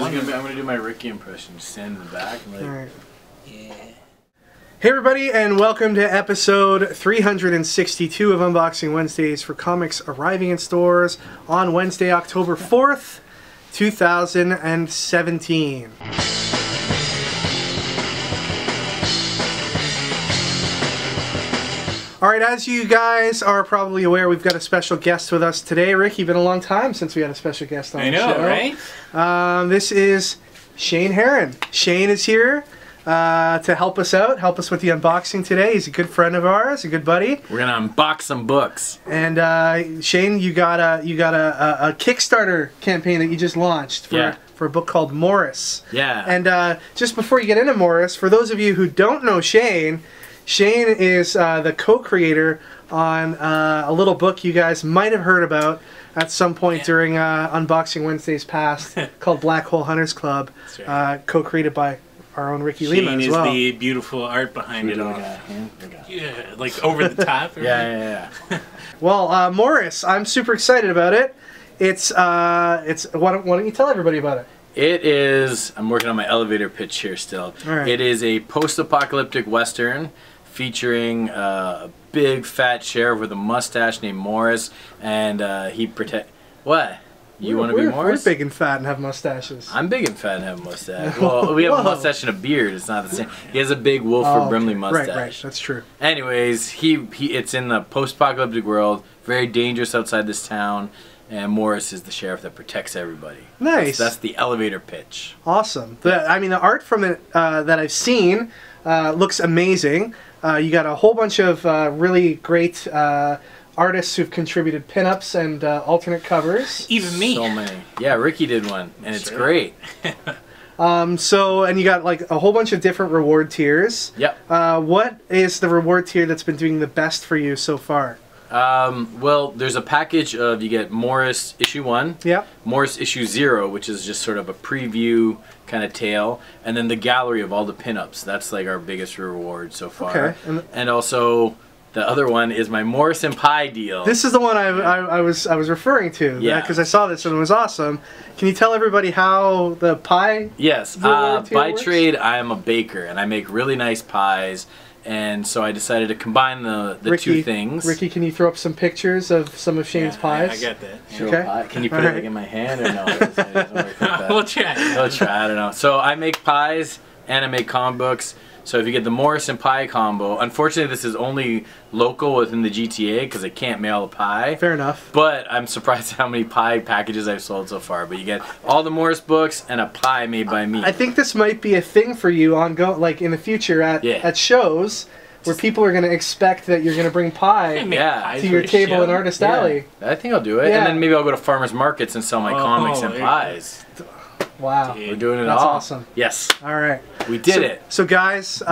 I'm gonna do my Ricky impression. Just stand in the back and like. All right. Yeah. Hey everybody, and welcome to episode 362 of Unboxing Wednesdays for comics arriving in stores on Wednesday, October 4th, 2017. Alright, as you guys are probably aware, we've got a special guest with us today. Ricky, been a long time since we had a special guest on the show. I know, right? This is Shane Heron. Shane is here to help us out, help us with the unboxing today. He's a good friend of ours, a good buddy. We're gonna unbox some books. And Shane, you got a Kickstarter campaign that you just launched for a book called Morris. Yeah. And just before you get into Morris, for those of you who don't know Shane, Shane is the co-creator on a little book you guys might have heard about at some point during Unboxing Wednesdays past called Black Hole Hunters Club, co-created by our own Ricky Lima as well. Shane is the beautiful art behind it all. Yeah, like over the top. Yeah. Well, Morris, I'm super excited about it. Why don't you tell everybody about it? It is, I'm working on my elevator pitch here still. Right. It is a post-apocalyptic western featuring a big fat sheriff with a mustache named Morris, and he What? You want to be Morris? We're big and fat and have mustaches. I'm big and fat and have a mustache. Well, we have a mustache and a beard. It's not the same. He has a big Wilford Brimley mustache. Right, that's true. Anyways, it's in the post-apocalyptic world, very dangerous outside this town, and Morris is the sheriff that protects everybody. Nice. That's the elevator pitch. Awesome. The art from it that I've seen looks amazing. You got a whole bunch of really great artists who've contributed pinups and alternate covers. Even me. So many. Yeah, Ricky did one, and it's great. And you got like a whole bunch of different reward tiers. Yep. What is the reward tier that's been doing the best for you so far? Well, there's a package of, you get Morris issue 1, yep. Morris issue 0, which is just sort of a preview kind of tale, and then the gallery of all the pinups. That's like our biggest reward so far. Okay. And also, the other one is my Morris and Pie deal. This is the one I was referring to. Yeah. Because I saw this and it was awesome. Can you tell everybody how the pie? Yes. By works? Trade, I am a baker, and I make really nice pies. And so I decided to combine the two things. Ricky, can you throw up some pictures of some of Shane's pies? I got that. Yeah. Okay. Pie? Can you put it like in my hand or no? We'll try. We'll try. I don't know. So I make pies and I make comic books. So if you get the Morris and Pie combo, unfortunately this is only local within the GTA because I can't mail a pie. Fair enough. But I'm surprised how many pie packages I've sold so far. But you get all the Morris books and a pie made by me. I think this might be a thing for you like in the future at shows where people are going to expect that you're going to bring pie to your table in Artist Alley. I think I'll do it. And then maybe I'll go to farmers markets and sell my comics and pies. Wow. We're doing it That's all. Awesome. Yes. All right. We did it. So guys,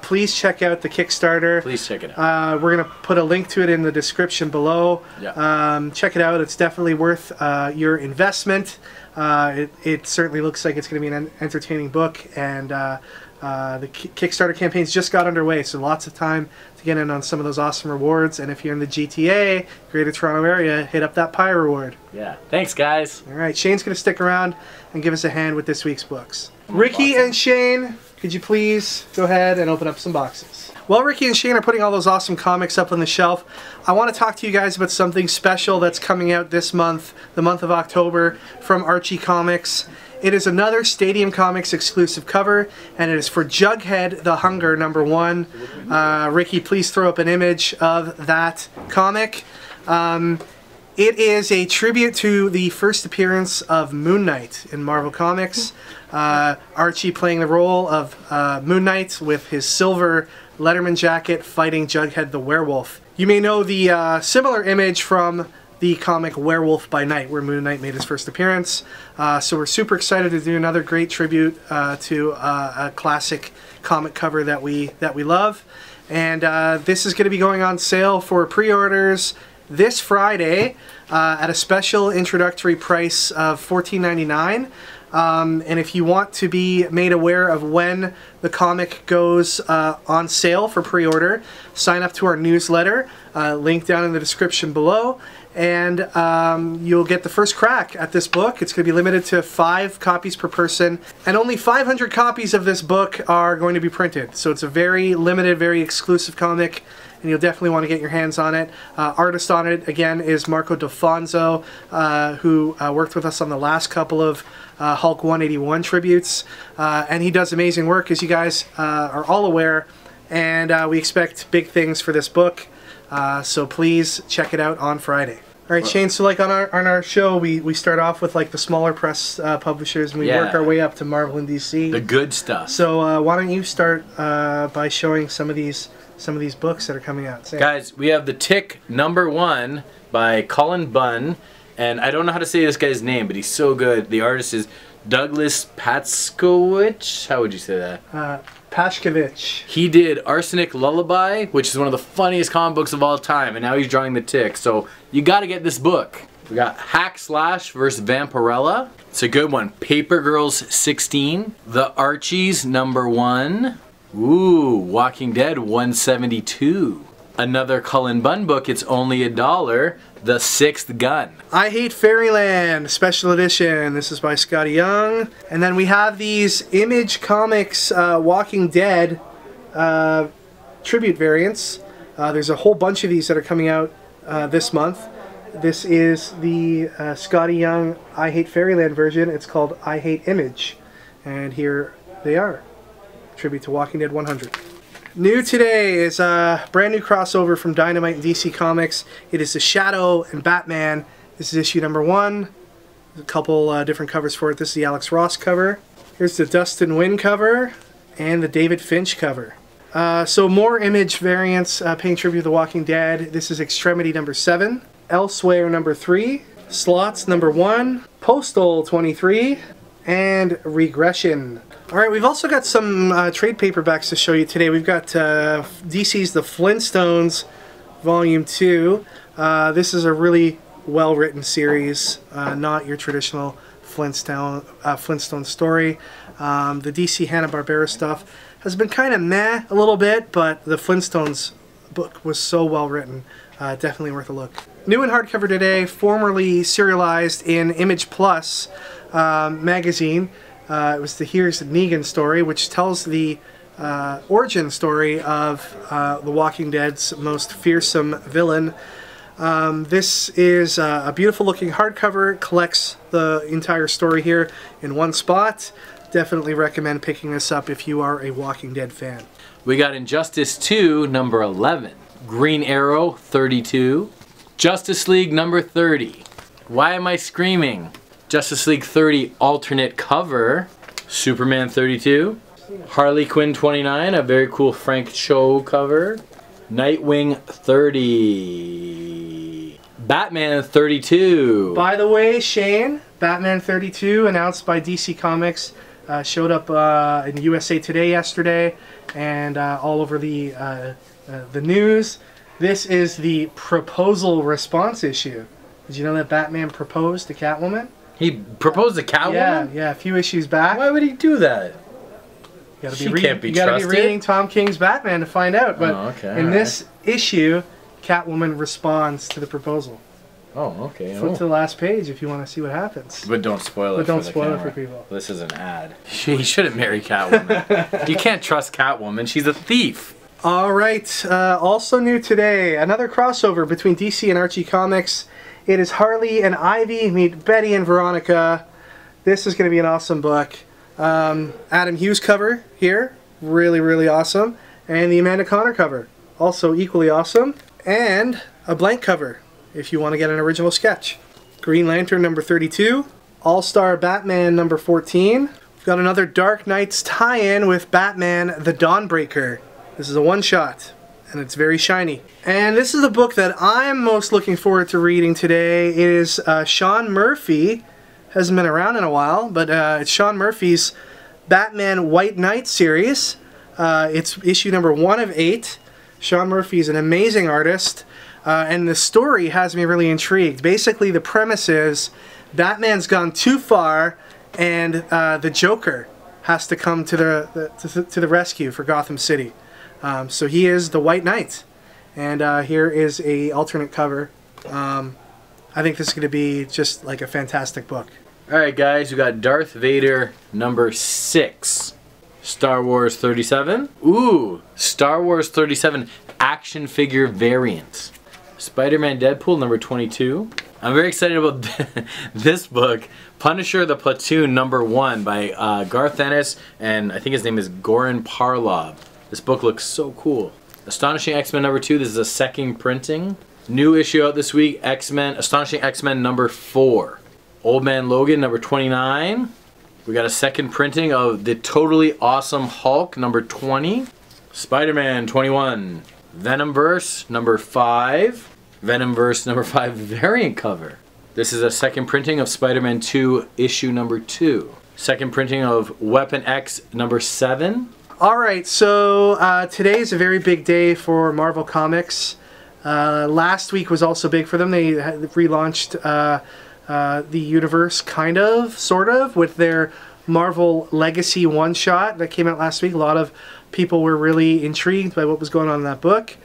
please check out the Kickstarter. Please check it out. We're going to put a link to it in the description below. Yeah. Check it out. It's definitely worth your investment. It certainly looks like it's going to be an entertaining book. And the Kickstarter campaign's just got underway, so lots of time to get in on some of those awesome rewards. And if you're in the GTA, Greater Toronto Area, hit up that pie reward. Yeah. Thanks, guys. All right. Shane's going to stick around and give us a hand with this week's books. Ricky and Shane, could you please go ahead and open up some boxes? While Ricky and Shane are putting all those awesome comics up on the shelf, I want to talk to you guys about something special that's coming out this month, the month of October, from Archie Comics. It is another Stadium Comics exclusive cover, and it is for Jughead the Hunger #1. Ricky, please throw up an image of that comic. It is a tribute to the first appearance of Moon Knight in Marvel Comics. Archie playing the role of Moon Knight with his silver Letterman jacket fighting Jughead the Werewolf. You may know the similar image from the comic Werewolf by Night, where Moon Knight made his first appearance. So we're super excited to do another great tribute to a classic comic cover that we love. And this is going to be going on sale for pre-orders this Friday at a special introductory price of $14.99. And if you want to be made aware of when the comic goes on sale for pre-order, sign up to our newsletter, link down in the description below, and you'll get the first crack at this book. It's going to be limited to 5 copies per person, and only 500 copies of this book are going to be printed. So it's a very limited, very exclusive comic, and you'll definitely want to get your hands on it. Artist on it, again, is Marco D'Alfonso, who worked with us on the last couple of Hulk 181 tributes, and he does amazing work, as you guys are all aware, and we expect big things for this book, so please check it out on Friday. Alright, Shane, so like on our show, we start off with like the smaller press publishers, and we work our way up to Marvel and DC. The good stuff. So why don't you start by showing some of these books that are coming out. Guys, we have The Tick #1 by Colin Bunn, and I don't know how to say this guy's name, but he's so good. The artist is Douglas Patskowicz. How would you say that? Pashkovich. He did Arsenic Lullaby, which is one of the funniest comic books of all time, and now he's drawing The Tick, so you gotta get this book. We got Hack Slash vs. Vampirella. It's a good one. Paper Girls 16. The Archies #1. Ooh, Walking Dead 172. Another Cullen Bunn book, it's only $1. The Sixth Gun. I Hate Fairyland Special Edition. This is by Scotty Young. And then we have these Image Comics Walking Dead tribute variants. There's a whole bunch of these that are coming out this month. This is the Scotty Young I Hate Fairyland version. It's called I Hate Image. And here they are. Tribute to Walking Dead 100. New today is a brand new crossover from Dynamite and DC Comics. It is The Shadow and Batman. This is issue #1. There's a couple different covers for it. This is the Alex Ross cover. Here's the Dustin Wynn cover and the David Finch cover. So more Image variants paying tribute to The Walking Dead. This is Extremity #7, Elsewhere #3, Slots #1, Postal 23, and Regression. Alright, we've also got some trade paperbacks to show you today. We've got DC's The Flintstones Volume 2. This is a really well-written series, not your traditional Flintstone story. The DC Hanna-Barbera stuff has been kind of meh a little bit, but the Flintstones book was so well-written. Definitely worth a look. New in hardcover today, formerly serialized in Image Plus magazine. It was the Here's Negan story, which tells the origin story of The Walking Dead's most fearsome villain. This is a beautiful looking hardcover. It collects the entire story here in one spot. Definitely recommend picking this up if you are a Walking Dead fan. We got Injustice 2 #11. Green Arrow 32. Justice League #30. Why am I screaming? Justice League 30 alternate cover. Superman 32. Harley Quinn 29, a very cool Frank Cho cover. Nightwing 30. Batman 32. By the way, Shane, Batman 32 announced by DC Comics showed up in USA Today yesterday and all over the news. This is the proposal response issue. Did you know that Batman proposed to Catwoman? He proposed to Catwoman? Yeah, a few issues back. Why would he do that? You She can't be You gotta trusted. be reading Tom King's Batman to find out. But in this issue, Catwoman responds to the proposal. Oh, okay. Flip to the last page if you want to see what happens. But don't spoil it. But don't for the spoil it camera. for people. This is an ad. He shouldn't marry Catwoman. You can't trust Catwoman. She's a thief. Alright, also new today, another crossover between DC and Archie Comics. It is Harley and Ivy meet Betty and Veronica. This is going to be an awesome book. Adam Hughes cover here, really, really awesome. And the Amanda Conner cover, also equally awesome. And a blank cover, if you want to get an original sketch. Green Lantern #32, All-Star Batman #14. We've got another Dark Knights tie-in with Batman the Dawnbreaker. This is a one-shot, and it's very shiny. And this is the book that I'm most looking forward to reading today. It is Sean Murphy. Hasn't been around in a while, but it's Sean Murphy's Batman White Knight series. It's issue #1 of 8. Sean Murphy is an amazing artist, and the story has me really intrigued. Basically, the premise is Batman's gone too far, and the Joker has to come to the rescue for Gotham City. So he is the White Knight, and here is a alternate cover. I think this is going to be just like a fantastic book. Alright guys, we got Darth Vader number 6. Star Wars 37. Ooh, Star Wars 37 action figure variant. Spider-Man Deadpool number 22. I'm very excited about this book. Punisher the Platoon number 1 by Garth Ennis, and I think his name is Goran Parlov. This book looks so cool. Astonishing X-Men number 2. This is a second printing. New issue out this week, X-Men, Astonishing X-Men number 4. Old Man Logan number 29. We got a second printing of the Totally Awesome Hulk number 20. Spider-Man 21. Venomverse number 5. Venomverse number 5 variant cover. This is a second printing of Spider-Man 2 issue number 2. Second printing of Weapon X number 7. Alright, so today is a very big day for Marvel Comics. Last week was also big for them. They had relaunched the universe, kind of, sort of, with their Marvel Legacy one-shot that came out last week. A lot of people were really intrigued by what was going on in that book.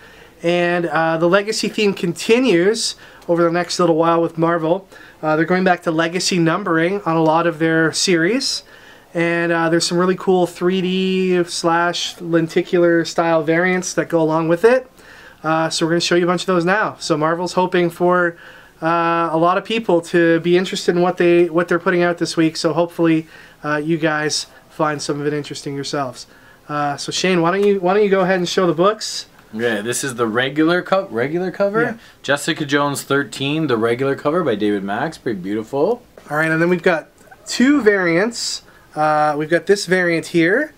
And the Legacy theme continues over the next little while with Marvel. They're going back to Legacy numbering on a lot of their series. And there's some really cool 3D / lenticular style variants that go along with it. So we're going to show you a bunch of those now. So Marvel's hoping for a lot of people to be interested in what they're putting out this week. So hopefully you guys find some of it interesting yourselves. So Shane, why don't you go ahead and show the books? Yeah, this is the regular cover. Yeah. Jessica Jones 13, the regular cover by David Max. Pretty beautiful. All right, and then we've got 2 variants. We've got this variant here,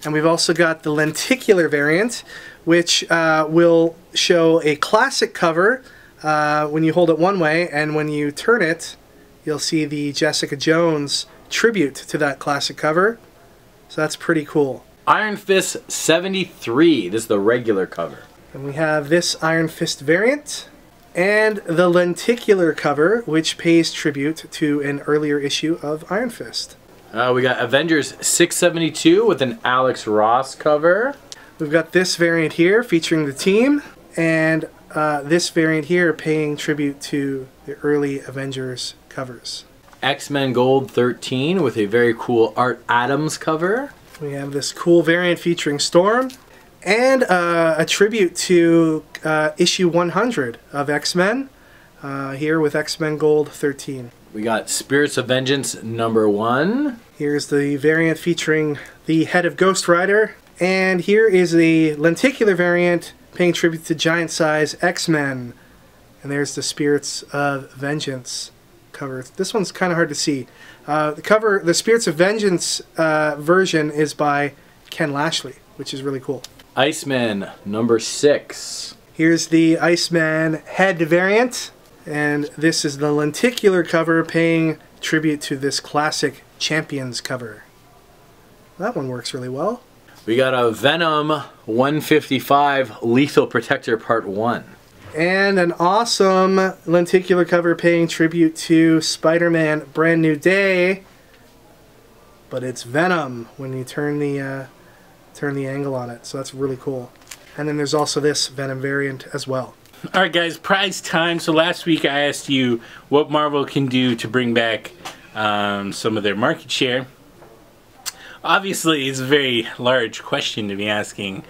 and we've also got the lenticular variant, which will show a classic cover when you hold it one way, and when you turn it, you'll see the Jessica Jones tribute to that classic cover. So that's pretty cool. Iron Fist 73. This is the regular cover. And we have this Iron Fist variant, and the lenticular cover, which pays tribute to an earlier issue of Iron Fist. We got Avengers 672 with an Alex Ross cover. We've got this variant here featuring the team, and this variant here paying tribute to the early Avengers covers. X-Men Gold 13 with a very cool Art Adams cover. We have this cool variant featuring Storm, and a tribute to issue 100 of X-Men, here with X-Men Gold 13. We got Spirits of Vengeance number 1. Here's the variant featuring the head of Ghost Rider, and here is the lenticular variant paying tribute to giant size X-Men. And there's the Spirits of Vengeance cover. This one's kind of hard to see. The Spirits of Vengeance version is by Ken Lashley, which is really cool. Iceman number 6. Here's the Iceman head variant, and this is the lenticular cover paying tribute to this classic Champions cover. That one works really well. We got a Venom 155 Lethal Protector Part 1. And an awesome lenticular cover paying tribute to Spider-Man Brand New Day. But it's Venom when you turn the angle on it. So that's really cool. And then there's also this Venom variant as well. Alright guys, prize time. So last week I asked you what Marvel can do to bring back some of their market share. Obviously it's a very large question to be asking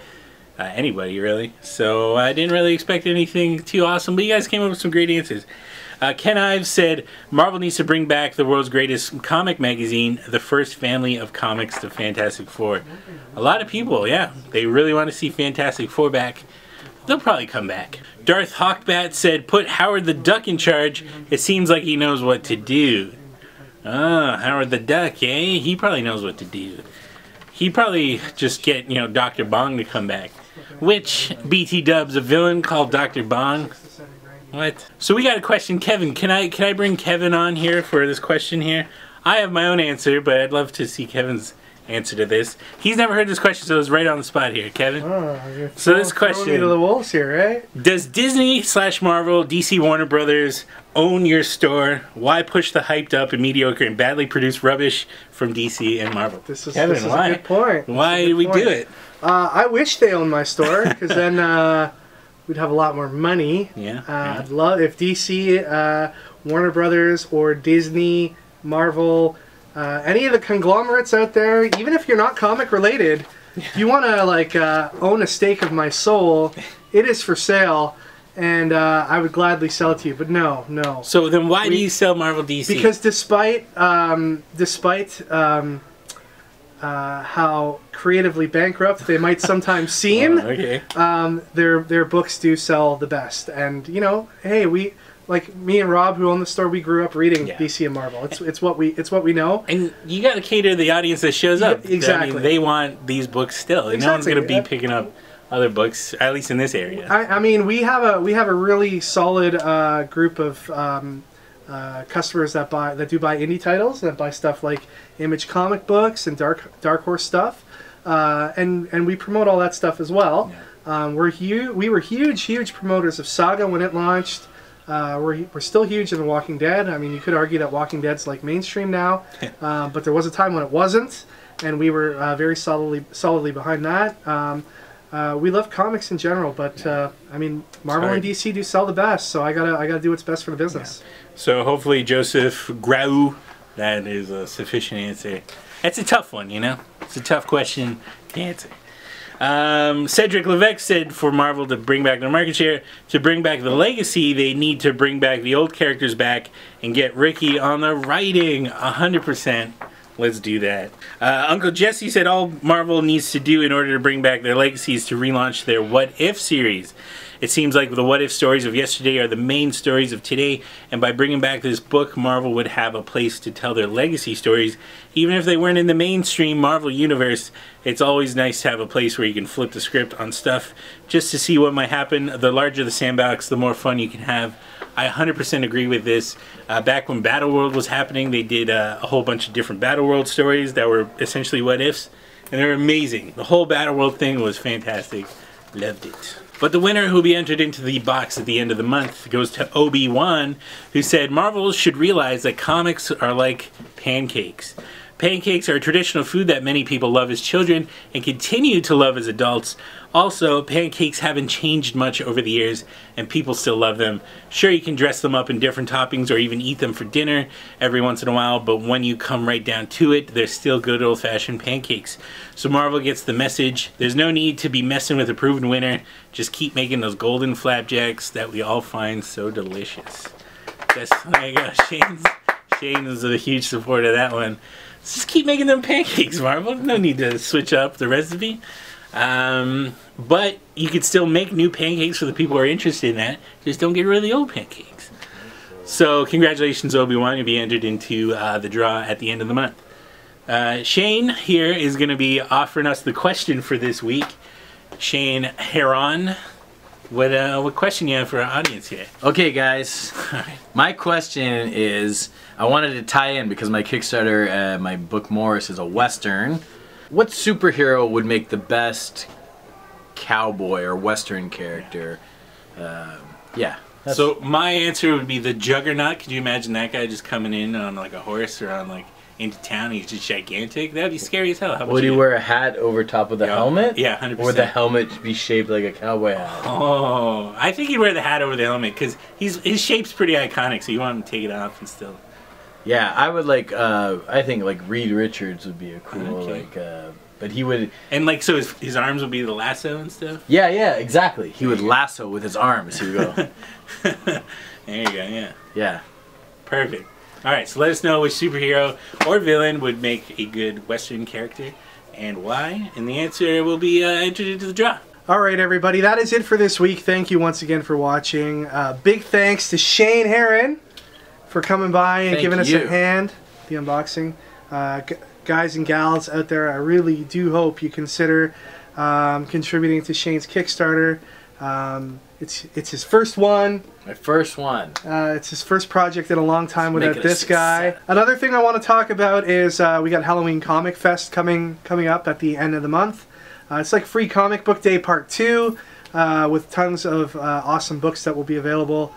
anybody really, so I didn't really expect anything too awesome, but you guys came up with some great answers. Ken Ives said Marvel needs to bring back the world's greatest comic magazine, the first family of comics, the Fantastic Four. A lot of people, yeah, they really want to see Fantastic Four back. They'll probably come back. Darth Hawkbat said put Howard the Duck in charge, it seems like he knows what to do. Ah, Howard the Duck, eh? He probably knows what to do. He'd probably just get, you know, Dr. Bong to come back. Which BT Dub's a villain called Dr. Bong? What? So we got a question, Kevin. Can I bring Kevin on here for this question here? I have my own answer, but I'd love to see Kevin's answer to this. He's never heard this question, so it's right on the spot here, Kevin. Oh, so this question: to the wolves here, right? Does Disney/Marvel, DC Warner Brothers own your store? Why push the hyped up and mediocre and badly produced rubbish from DC and Marvel? This is Kevin, why? A good point. Why did we do it? I wish they owned my store, because then we'd have a lot more money. Yeah. I'd love if DC, Warner Brothers, or Disney, Marvel, any of the conglomerates out there, even if you're not comic related, if you want to like own a stake of my soul, it is for sale. And I would gladly sell it to you, but no. So then why do you sell Marvel DC? Because despite how creatively bankrupt they might sometimes seem, their books do sell the best. And you know, hey, we like me and Rob, who own the store, we grew up reading DC and Marvel. It's what we know. And you got to cater to the audience that shows up. Exactly. I mean, they want these books still. And no one's going to be picking up other books, at least in this area. I mean, we have a really solid group of customers that do buy indie titles, that buy stuff like Image comic books and Dark Horse stuff, and we promote all that stuff as well. Yeah. We were huge promoters of Saga when it launched. We're still huge in The Walking Dead. I mean, you could argue that Walking Dead's like mainstream now, but there was a time when it wasn't, and we were very solidly behind that. We love comics in general, but I mean, Marvel and DC do sell the best, so I gotta do what's best for the business. Yeah. So hopefully, Joseph Grau, that is a sufficient answer. That's a tough one, you know. It's a tough question to answer. Cedric Levesque said for Marvel to bring back their market share, to bring back the legacy, they need to bring back the old characters back and get Ricky on the writing. 100%. Let's do that. Uncle Jesse said all Marvel needs to do in order to bring back their legacy is to relaunch their What If series. It seems like the What If stories of yesterday are the main stories of today, and by bringing back this book, Marvel would have a place to tell their legacy stories. Even if they weren't in the mainstream Marvel universe, it's always nice to have a place where you can flip the script on stuff just to see what might happen. The larger the sandbox, the more fun you can have. I 100% agree with this. Back when Battleworld was happening, they did a whole bunch of different Battleworld stories that were essentially what-ifs, and they're amazing. The whole Battleworld thing was fantastic. Loved it. But the winner who will be entered into the box at the end of the month goes to Obi-Wan, who said, Marvel should realize that comics are like pancakes. Pancakes are a traditional food that many people love as children and continue to love as adults. Also, pancakes haven't changed much over the years and people still love them. Sure, you can dress them up in different toppings or even eat them for dinner every once in a while, but when you come right down to it, they're still good old-fashioned pancakes. So Marvel gets the message. There's no need to be messing with a proven winner. Just keep making those golden flapjacks that we all find so delicious. There you go. Shane is a huge supporter of that one. Just keep making them pancakes, Marvel. No need to switch up the recipe. But you could still make new pancakes for the people who are interested in that. Just don't get rid of the old pancakes. So congratulations, Obi-Wan. You'll be entered into the draw at the end of the month. Shane here is going to be offering us the question for this week. Shane Heron, what question you have for our audience here? Okay, guys. My question is, I wanted to tie in because my Kickstarter, my book Morris is a Western. What superhero would make the best cowboy or Western character? Yeah. So my answer would be the Juggernaut. Could you imagine that guy just coming in on like a horse or on like into town? He's just gigantic. That'd be scary as hell. Would he wear a hat over top of the helmet? Yeah, 100%. Or would the helmet be shaped like a cowboy hat? Oh, I think he'd wear the hat over the helmet because his shape's pretty iconic. So you want him to take it off and still. Yeah, I would like. I think like Reed Richards would be a cool but he would. And like so, his arms would be the lasso and stuff. Yeah, exactly. He would lasso with his arms. He would go. There you go. Yeah. Yeah. Perfect. All right, so let us know which superhero or villain would make a good Western character and why. And the answer will be entered into the draw. All right, everybody, that is it for this week. Thank you once again for watching. Big thanks to Shane Heron for coming by and giving us a hand, the unboxing. Guys and gals out there, I really do hope you consider contributing to Shane's Kickstarter. It's his first one. My first one. It's his first project in a long time without this guy. Another thing I want to talk about is we got Halloween Comic Fest coming up at the end of the month. It's like Free Comic Book Day Part 2 with tons of awesome books that will be available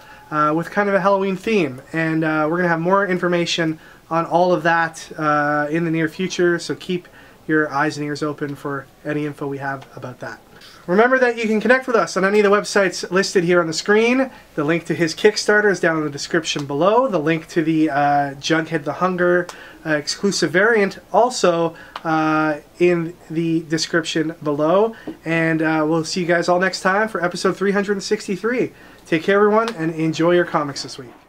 with kind of a Halloween theme. And we're going to have more information on all of that in the near future, so keep your eyes and ears open for any info we have about that. Remember that you can connect with us on any of the websites listed here on the screen. The link to his Kickstarter is down in the description below. The link to the Jughead the Hunger exclusive variant also in the description below. And we'll see you guys all next time for episode 363. Take care, everyone, and enjoy your comics this week.